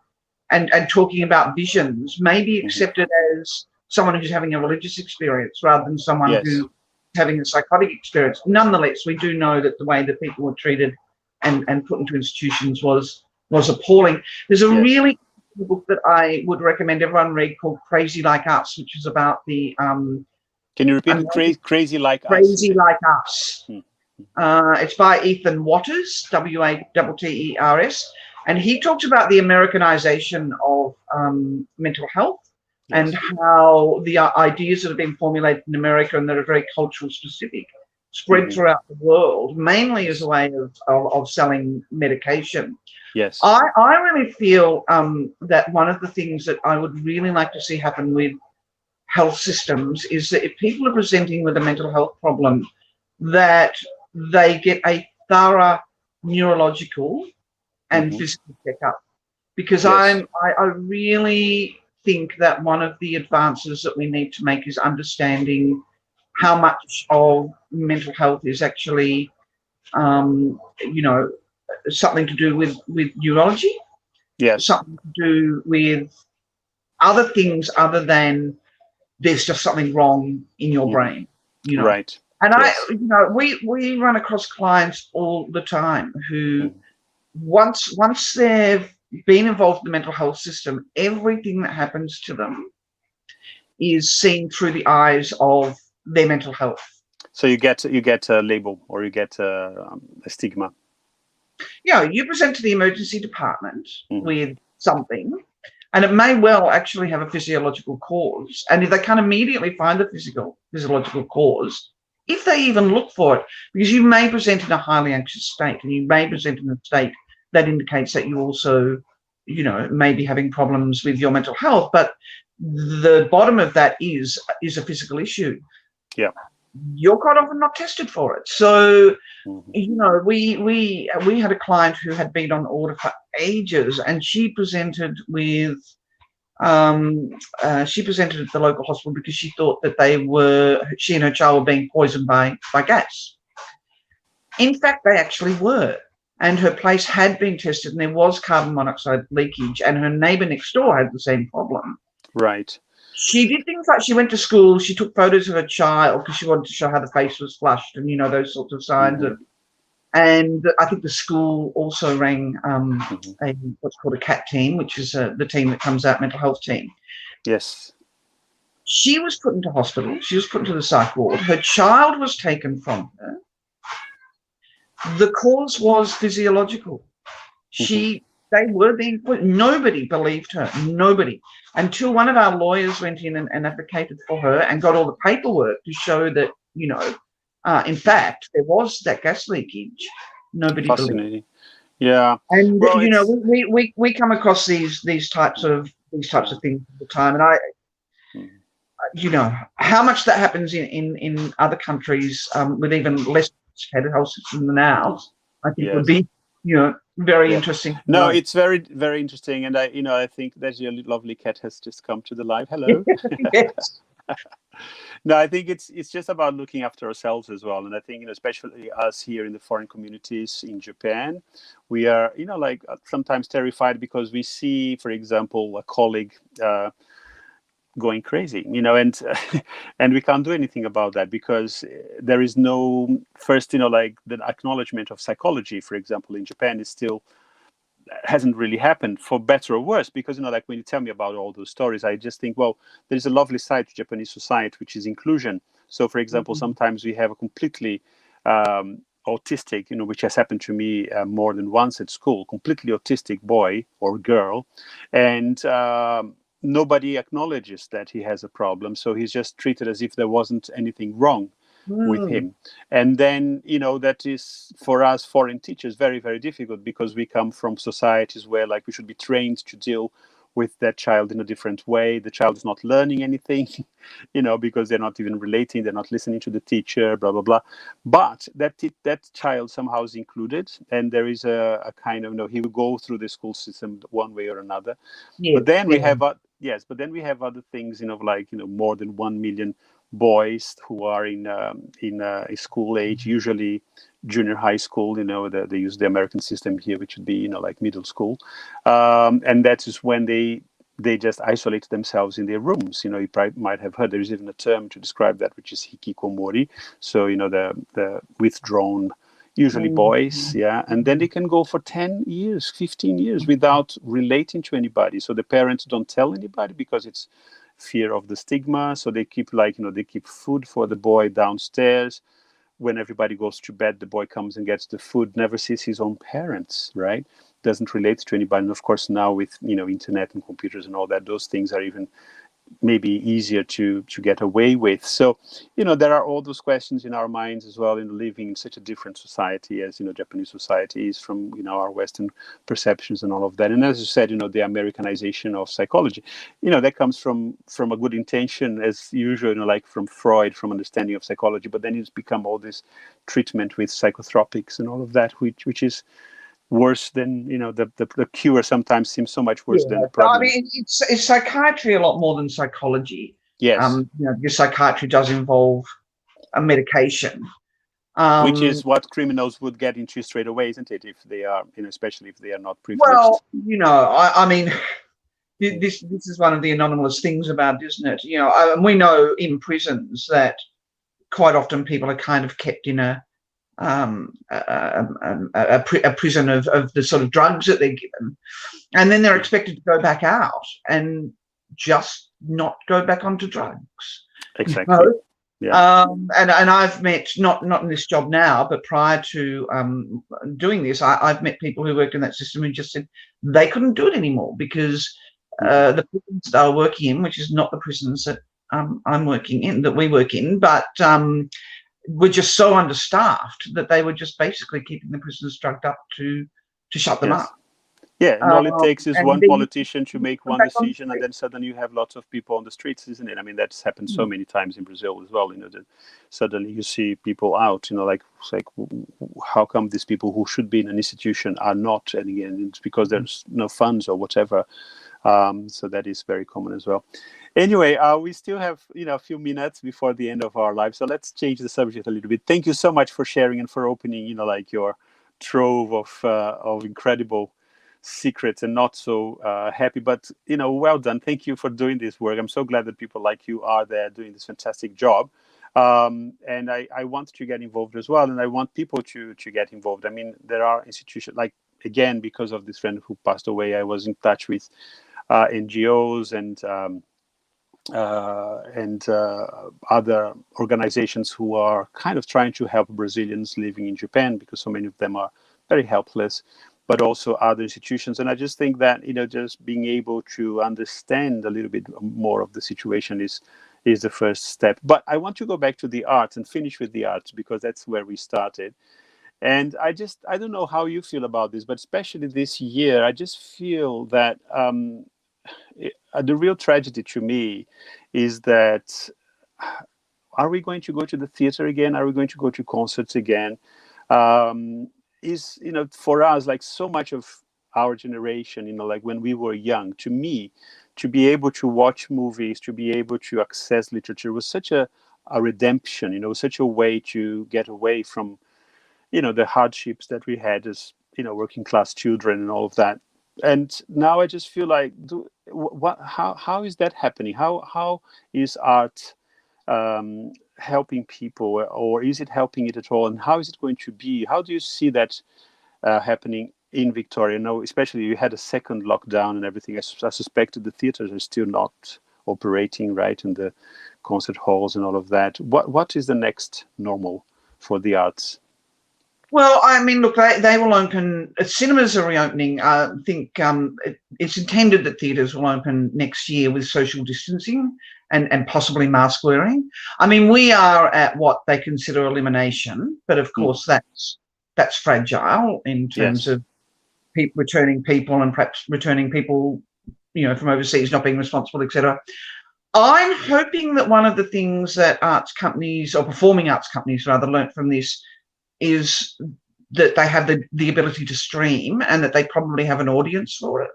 Speaker 2: and talking about visions may be accepted as someone who's having a religious experience rather than someone who's having a psychotic experience. Nonetheless, we do know that the way that people were treated and put into institutions was appalling. There's a really good book that I would recommend everyone read called Crazy Like Us, which is about the
Speaker 1: Can you repeat Crazy Like Us?
Speaker 2: Crazy Like Us. It's by Ethan Watters, Watters, and he talks about the Americanization of mental health and how the ideas that have been formulated in America and that are very cultural specific spread throughout the world, mainly as a way of selling medication.
Speaker 1: Yes.
Speaker 2: I really feel that one of the things that I would really like to see happen with health systems is that if people are presenting with a mental health problem, that they get a thorough neurological and physical checkup. Because I really think that one of the advances that we need to make is understanding how much of mental health is actually, something to do with neurology.
Speaker 1: Yes.
Speaker 2: Something to do with other things other than there's just something wrong in your brain.
Speaker 1: Right.
Speaker 2: And we run across clients all the time who once they've been involved in the mental health system, everything that happens to them is seen through the eyes of their mental health.
Speaker 1: So you get a label, or you get a stigma.
Speaker 2: Yeah, you present to the emergency department with something, and it may well actually have a physiological cause. And if they can't immediately find the physiological cause, if they even look for it, because you may present in a highly anxious state, and you may present in a state that indicates that you also, may be having problems with your mental health, but the bottom of that is a physical issue.
Speaker 1: Yeah.
Speaker 2: You're quite often not tested for it. So, we had a client who had been on order for ages, and she presented with she presented at the local hospital because she thought that she and her child were being poisoned by gas. In fact, they actually were. And her place had been tested, and there was carbon monoxide leakage, and her neighbour next door had the same problem.
Speaker 1: Right.
Speaker 2: She did things like she went to school, she took photos of her child because she wanted to show how the face was flushed and, those sorts of signs. And I think the school also rang what's called a CAT team, which is the team that comes out, mental health team.
Speaker 1: Yes.
Speaker 2: She was put into hospital. She was put into the psych ward. Her child was taken from her. The cause was physiological. They were being put. Nobody believed her. Nobody. Until one of our lawyers went in and advocated for her and got all the paperwork to show that, In fact, there was that gas leakage. Nobody believed.
Speaker 1: Fascinating. Yeah.
Speaker 2: And
Speaker 1: Well,
Speaker 2: you know,
Speaker 1: it's
Speaker 2: we come across these types of things all the time, and you know, how much that happens in other countries with even less sophisticated health system than ours, I think would
Speaker 1: yes.
Speaker 2: be, you know, very
Speaker 1: Yeah.
Speaker 2: interesting to
Speaker 1: No,
Speaker 2: know.
Speaker 1: it's very, very interesting. And I think that your lovely cat has just come to the live. Hello.
Speaker 2: Yes.
Speaker 1: No, I think it's just about looking after ourselves as well. And I think, especially us here in the foreign communities in Japan, we are, like sometimes terrified because we see, for example, a colleague going crazy, and and we can't do anything about that because there is no first, like the acknowledgement of psychology, for example, in Japan is still hasn't really happened, for better or worse, because like when you tell me about all those stories, I just think, well, there's a lovely side to Japanese society, which is inclusion. So for example, sometimes we have a completely autistic, which has happened to me more than once at school, completely autistic boy or girl, and nobody acknowledges that he has a problem, so he's just treated as if there wasn't anything wrong with him. And then, that is for us foreign teachers very, very difficult, because we come from societies where like we should be trained to deal with that child in a different way. The child is not learning anything, because they're not even relating, they're not listening to the teacher, blah blah blah. But that child somehow is included, and there is a kind of, he will go through the school system one way or another. But then we have but then we have other things, like more than 1 million boys who are in school age, usually junior high school. They use the American system here, which would be like middle school, and that is when they just isolate themselves in their rooms. You probably might have heard there is even a term to describe that, which is hikikomori. So the withdrawn, usually boys, and then they can go for 10 years, 15 years without relating to anybody. So the parents don't tell anybody because it's fear of the stigma. So they keep they keep food for the boy downstairs. When everybody goes to bed, the boy comes and gets the food, never sees his own parents, right? Doesn't relate to anybody. And of course, now with internet and computers and all that, those things are even maybe easier to get away with. So there are all those questions in our minds as well, in living in such a different society as Japanese society is from our Western perceptions and all of that. And as you said, the Americanization of psychology, that comes from a good intention as usual, like from Freud, from understanding of psychology, but then it's become all this treatment with psychotropics and all of that, which is worse than the cure. Sometimes seems so much worse than the problem.
Speaker 2: I mean, it's psychiatry a lot more than psychology.
Speaker 1: Yes.
Speaker 2: Your psychiatry does involve a medication,
Speaker 1: which is what criminals would get into straight away, isn't it? If they are, especially if they are not privileged.
Speaker 2: Well, I mean, this is one of the anomalous things about it, isn't it? And we know in prisons that quite often people are kind of kept in a prison of the sort of drugs that they're given, and then they're expected to go back out and just not go back onto drugs.
Speaker 1: Exactly. Yeah.
Speaker 2: And I've met, not in this job now, but prior to doing this, I've met people who worked in that system who just said they couldn't do it anymore because the prisons they were working in, which is not the prisons that I'm working in, that we work in, but were just so understaffed that they were just basically keeping the prisoners drugged up to shut them up.
Speaker 1: Yeah, and all it takes is one politician to make one decision, and then suddenly you have lots of people on the streets, isn't it? I mean, that's happened so many times in Brazil as well. That suddenly you see people out. It's like, how come these people who should be in an institution are not? And again, it's because there's no funds or whatever. So that is very common as well. Anyway, we still have a few minutes before the end of our live, so let's change the subject a little bit. Thank you so much for sharing and for opening, like your trove of incredible secrets and not so happy, but well done. Thank you for doing this work. I'm so glad that people like you are there doing this fantastic job. And I want to get involved as well, and I want people to get involved. I mean, there are institutions, like, again, because of this friend who passed away, I was in touch with NGOs and other organizations who are kind of trying to help Brazilians living in Japan, because so many of them are very helpless, but also other institutions. And I just think that, just being able to understand a little bit more of the situation is is the first step. But I want to go back to the arts and finish with the arts, because that's where we started. And I don't know how you feel about this, but especially this year, I just feel that the real tragedy to me is that, are we going to go to the theater again? Are we going to go to concerts again? Um, is, for us, like so much of our generation, like when we were young, to me, to be able to watch movies, to be able to access literature was such a redemption, such a way to get away from, the hardships that we had as, working class children and all of that. And now I just feel like, how is that happening? How is art helping people, or is it helping it at all? And how is it going to be? How do you see that happening in Victoria? Now, especially you had a second lockdown and everything. I suspect the theaters are still not operating, right? And the concert halls and all of that. What is the next normal for the arts?
Speaker 2: Well, I mean, look, they will open. Cinemas are reopening. I think it's intended that theatres will open next year with social distancing and possibly mask wearing. I mean, we are at what they consider elimination, but of course that's fragile in terms of returning people, and perhaps returning people, from overseas not being responsible, etc. I'm hoping that one of the things that arts companies, or performing arts companies rather, learnt from this is that they have the ability to stream, and that they probably have an audience for it.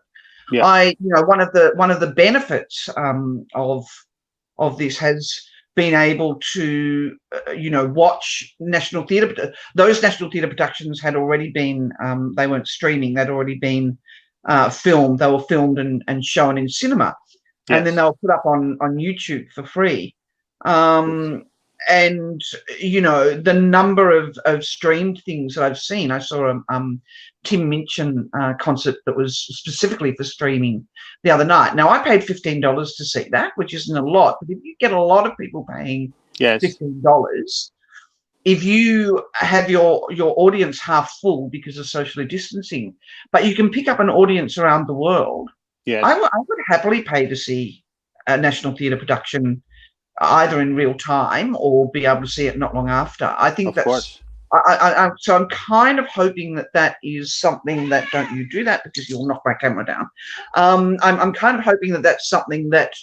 Speaker 1: Yeah.
Speaker 2: One of the benefits of this has been able to watch national theatre. Those national theatre productions had already been they weren't streaming; they'd already been filmed. They were filmed and shown in cinema, and then they were put up on YouTube for free. And the number of streamed things that I've seen. I saw a Tim Minchin concert that was specifically for streaming the other night. Now, I paid $15 to see that, which isn't a lot, but if you get a lot of people paying $15, if you have your audience half full because of socially distancing, but you can pick up an audience around the world, I would happily pay to see a national theatre production either in real time or be able to see it not long after. I think that's. So I'm kind of hoping that is something that, don't you do that because you'll knock my camera down. I'm kind of hoping that that's something that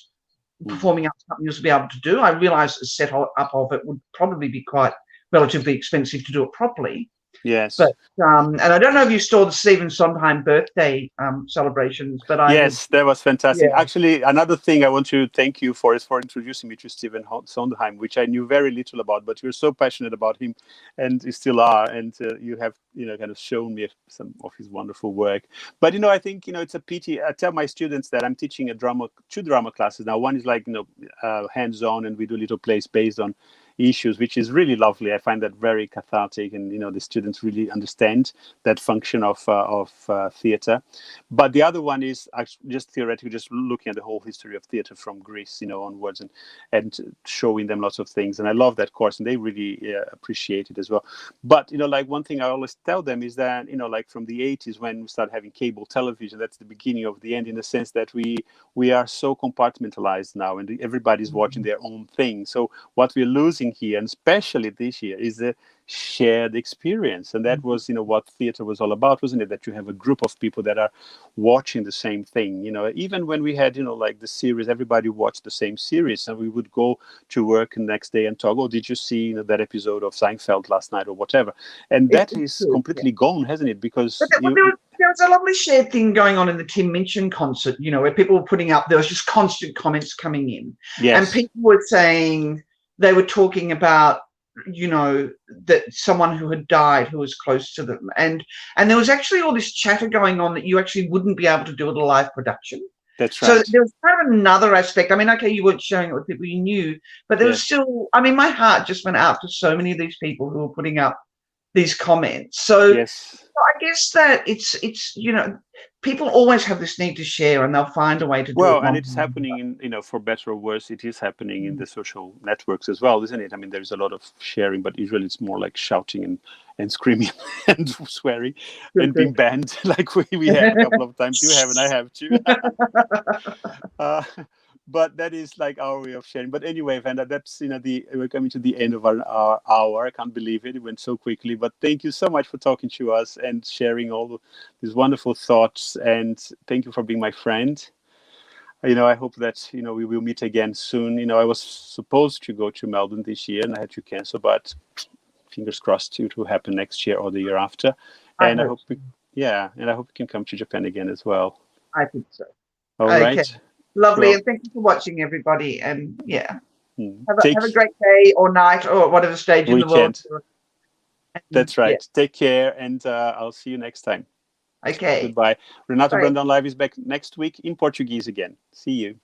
Speaker 2: performing arts companies will be able to do. I realise the set up of it would probably be quite relatively expensive to do it properly.
Speaker 1: Yes.
Speaker 2: But and I don't know if you saw the Stephen Sondheim birthday celebrations, but
Speaker 1: that was fantastic. Yeah. Actually, another thing I want to thank you for is for introducing me to Stephen Sondheim, which I knew very little about, but you're so passionate about him, and you still are, and you have kind of shown me some of his wonderful work. But I think it's a pity. I tell my students that I'm teaching two drama classes now. One is like hands-on, and we do little plays based on issues, which is really lovely. I find that very cathartic, and the students really understand that function of theatre. But the other one is just theoretically, just looking at the whole history of theatre from Greece, onwards, and showing them lots of things. And I love that course, and they really appreciate it as well. But like one thing I always tell them is that like from the 80s, when we started having cable television, that's the beginning of the end, in the sense that we are so compartmentalized now, and everybody's watching their own thing. So what we're losing here, and especially this year, is the shared experience. And that was what theater was all about, wasn't it? That you have a group of people that are watching the same thing. Even when we had like the series, everybody watched the same series, and we would go to work the next day and talk, oh, did you see that episode of Seinfeld last night, or whatever. And that is completely gone, hasn't it? Because
Speaker 2: there was a lovely shared thing going on in the Tim Minchin concert, where people were putting up, there was just constant comments coming in. And people were saying, they were talking about, that someone who had died who was close to them. And there was actually all this chatter going on that you actually wouldn't be able to do at a live production.
Speaker 1: That's right.
Speaker 2: So there was kind of another aspect. I mean, okay, you weren't sharing it with people you knew, but there was still, I mean, my heart just went out to so many of these people who were putting up these comments. So I guess that it's people always have this need to share, and they'll find a way to do it.
Speaker 1: Well, and it's happening in, for better or worse, it is happening in the social networks as well, isn't it? I mean, there's a lot of sharing, but usually it's more like shouting and screaming and swearing and being banned, like we have a couple of times. You have, and I have too. but that is like our way of sharing. But anyway, Vanda, that's we're coming to the end of our hour. I can't believe it; it went so quickly. But thank you so much for talking to us and sharing all these wonderful thoughts. And thank you for being my friend. I hope that we will meet again soon. I was supposed to go to Melbourne this year, and I had to cancel. But fingers crossed, it will happen next year or the year after.
Speaker 2: I
Speaker 1: And I
Speaker 2: hope
Speaker 1: hope,
Speaker 2: so.
Speaker 1: and I hope we can come to Japan again as well.
Speaker 2: I think so.
Speaker 1: All
Speaker 2: Okay.
Speaker 1: right.
Speaker 2: Lovely.
Speaker 1: Well,
Speaker 2: And thank you for watching, everybody. And yeah,
Speaker 1: take
Speaker 2: have a great day or night or whatever stage in the world
Speaker 1: weekend.
Speaker 2: you're in. And
Speaker 1: That's
Speaker 2: yeah.
Speaker 1: right. Take care, and I'll see you next time.
Speaker 2: Okay.
Speaker 1: Goodbye. Renato
Speaker 2: Bye.
Speaker 1: Brandão Live is back next week in Portuguese again. See you.